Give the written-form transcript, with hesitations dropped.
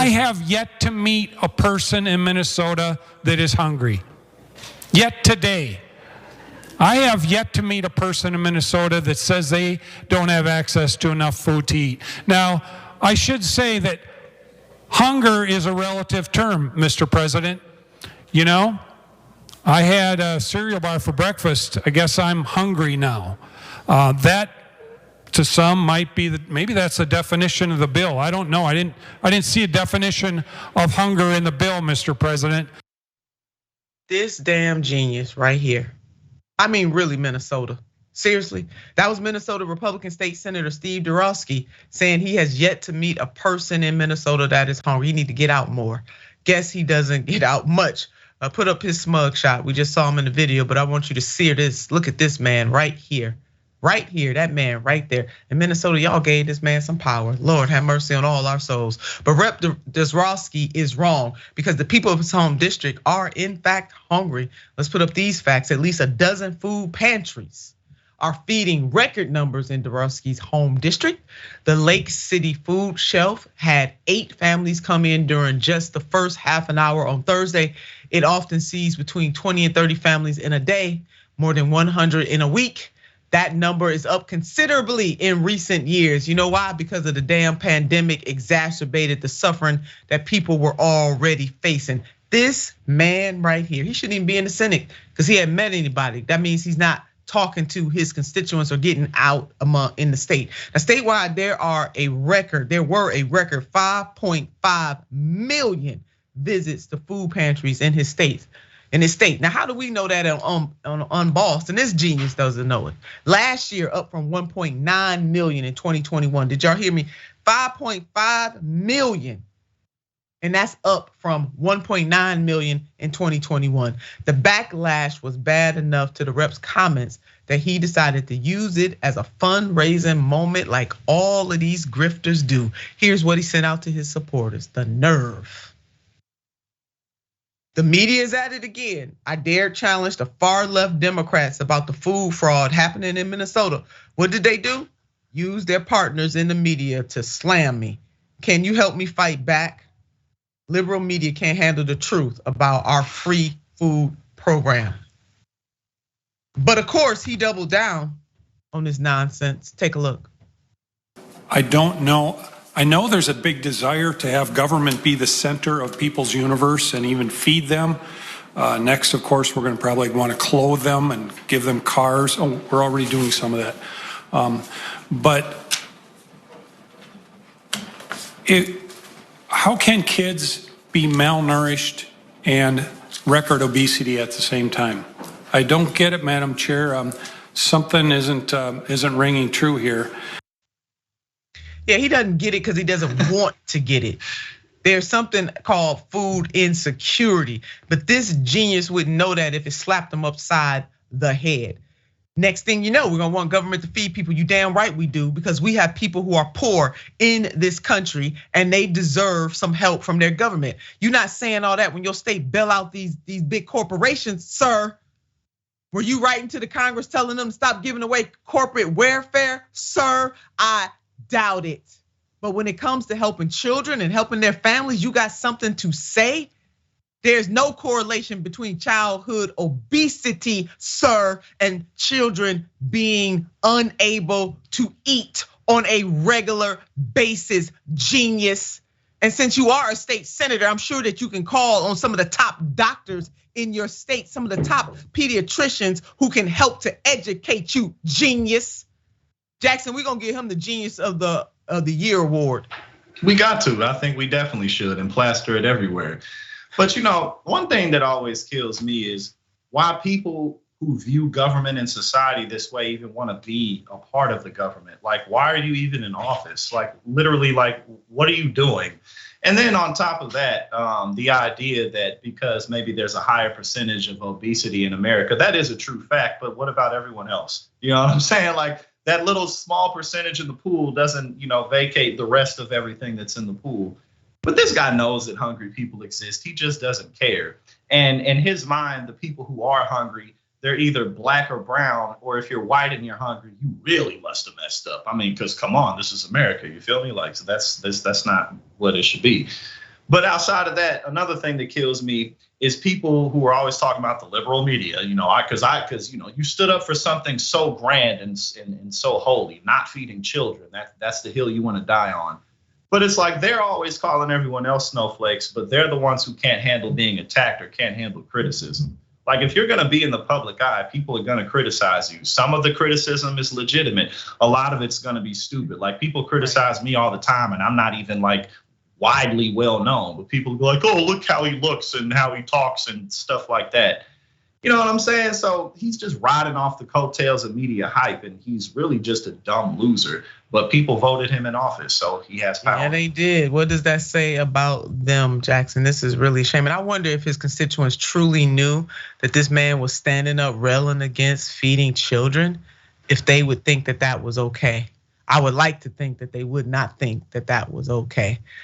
I have yet to meet a person in Minnesota that is hungry. Yet today. I have yet to meet a person in Minnesota that says they don't have access to enough food to eat. Now, I should say that hunger is a relative term, Mr. President. You know, I had a cereal bar for breakfast. I guess I'm hungry now. That, to some, might be maybe that's the definition of the bill. I don't know. I didn't see a definition of hunger in the bill, Mr. President. This damn genius right here. I mean, really, Minnesota. Seriously, that was Minnesota Republican State Senator Steve Drazkowski saying he has yet to meet a person in Minnesota that is hungry. You need to get out more. Guess he doesn't get out much. Put up his smug shot. We just saw him in the video, but I want you to see this. Look at this man right here. Right here, that man right there. In Minnesota, y'all gave this man some power. Lord have mercy on all our souls. But Rep. Drazkowski is wrong because the people of his home district are in fact hungry. Let's put up these facts. At least a dozen food pantries are feeding record numbers in Drazkowski's home district. The Lake City food shelf had 8 families come in during just the first half an hour on Thursday. It often sees between 20 and 30 families in a day, more than 100 in a week. That number is up considerably in recent years. You know why? Because of the damn pandemic exacerbated the suffering that people were already facing. This man right here, he shouldn't even be in the Senate because he hadn't met anybody. That means he's not talking to his constituents or getting out in the state. Now, statewide, there were a record 5.5 million visits to food pantries in his state. Now, how do we know that on Unbossed? And this genius doesn't know it. Last year, up from 1.9 million in 2021. Did y'all hear me? 5.5 million. And that's up from 1.9 million in 2021. The backlash was bad enough to the rep's comments that he decided to use it as a fundraising moment like all of these grifters do. Here's what he sent out to his supporters, the nerve. The media is at it again. I dare challenge the far left Democrats about the food fraud happening in Minnesota. What did they do? Use their partners in the media to slam me. Can you help me fight back? Liberal media can't handle the truth about our free food program. But of course, he doubled down on this nonsense. Take a look. I don't know. I know there's a big desire to have government be the center of people's universe and even feed them. Next, of course, we're going to probably want to clothe them and give them cars. Oh, we're already doing some of that. But how can kids be malnourished and record obesity at the same time? I don't get it, Madam Chair. Something isn't ringing true here. Yeah, he doesn't get it because he doesn't want to get it. There's something called food insecurity, but this genius wouldn't know that if it slapped him upside the head. Next thing you know, we're gonna want government to feed people. You damn right we do, because we have people who are poor in this country and they deserve some help from their government. You're not saying all that when your state bail out these big corporations, sir. Were you writing to the Congress telling them to stop giving away corporate welfare, sir? I doubt it. But when it comes to helping children and helping their families, you got something to say? There's no correlation between childhood obesity, sir, and children being unable to eat on a regular basis, genius. And since you are a state senator, I'm sure that you can call on some of the top doctors in your state, some of the top pediatricians who can help to educate you, genius. Jackson, we're gonna give him the Genius of the Year award. We got to. I think we definitely should, and plaster it everywhere. But one thing that always kills me is why people who view government and society this way even want to be a part of the government. Like, why are you even in office? Like, literally, like, what are you doing? And then on top of that, the idea that because maybe there's a higher percentage of obesity in America, that is a true fact. But what about everyone else? You know what I'm saying? Like, that little small percentage in the pool doesn't, vacate the rest of everything that's in the pool. But this guy knows that hungry people exist. He just doesn't care. And in his mind, the people who are hungry, they're either black or brown, or if you're white and you're hungry, you really must have messed up. I mean, because come on, this is America. You feel me? Like, so that's not what it should be. But outside of that, another thing that kills me is people who are always talking about the liberal media, because you stood up for something so grand and so holy, not feeding children. That's the hill you want to die on. But it's like they're always calling everyone else snowflakes, but they're the ones who can't handle being attacked or can't handle criticism. Like, if you're going to be in the public eye, people are going to criticize you. Some of the criticism is legitimate. A lot of it's going to be stupid. Like, people criticize me all the time, and I'm not even like widely well known, but people go like, oh, look how he looks and how he talks and stuff like that. You know what I'm saying? So he's just riding off the coattails of media hype, and he's really just a dumb loser. But people voted him in office, so he has power. Yeah, they did. What does that say about them, Jackson? This is really a shame. And I wonder if his constituents truly knew that this man was standing up, railing against feeding children, if they would think that that was okay. I would like to think that they would not think that that was okay.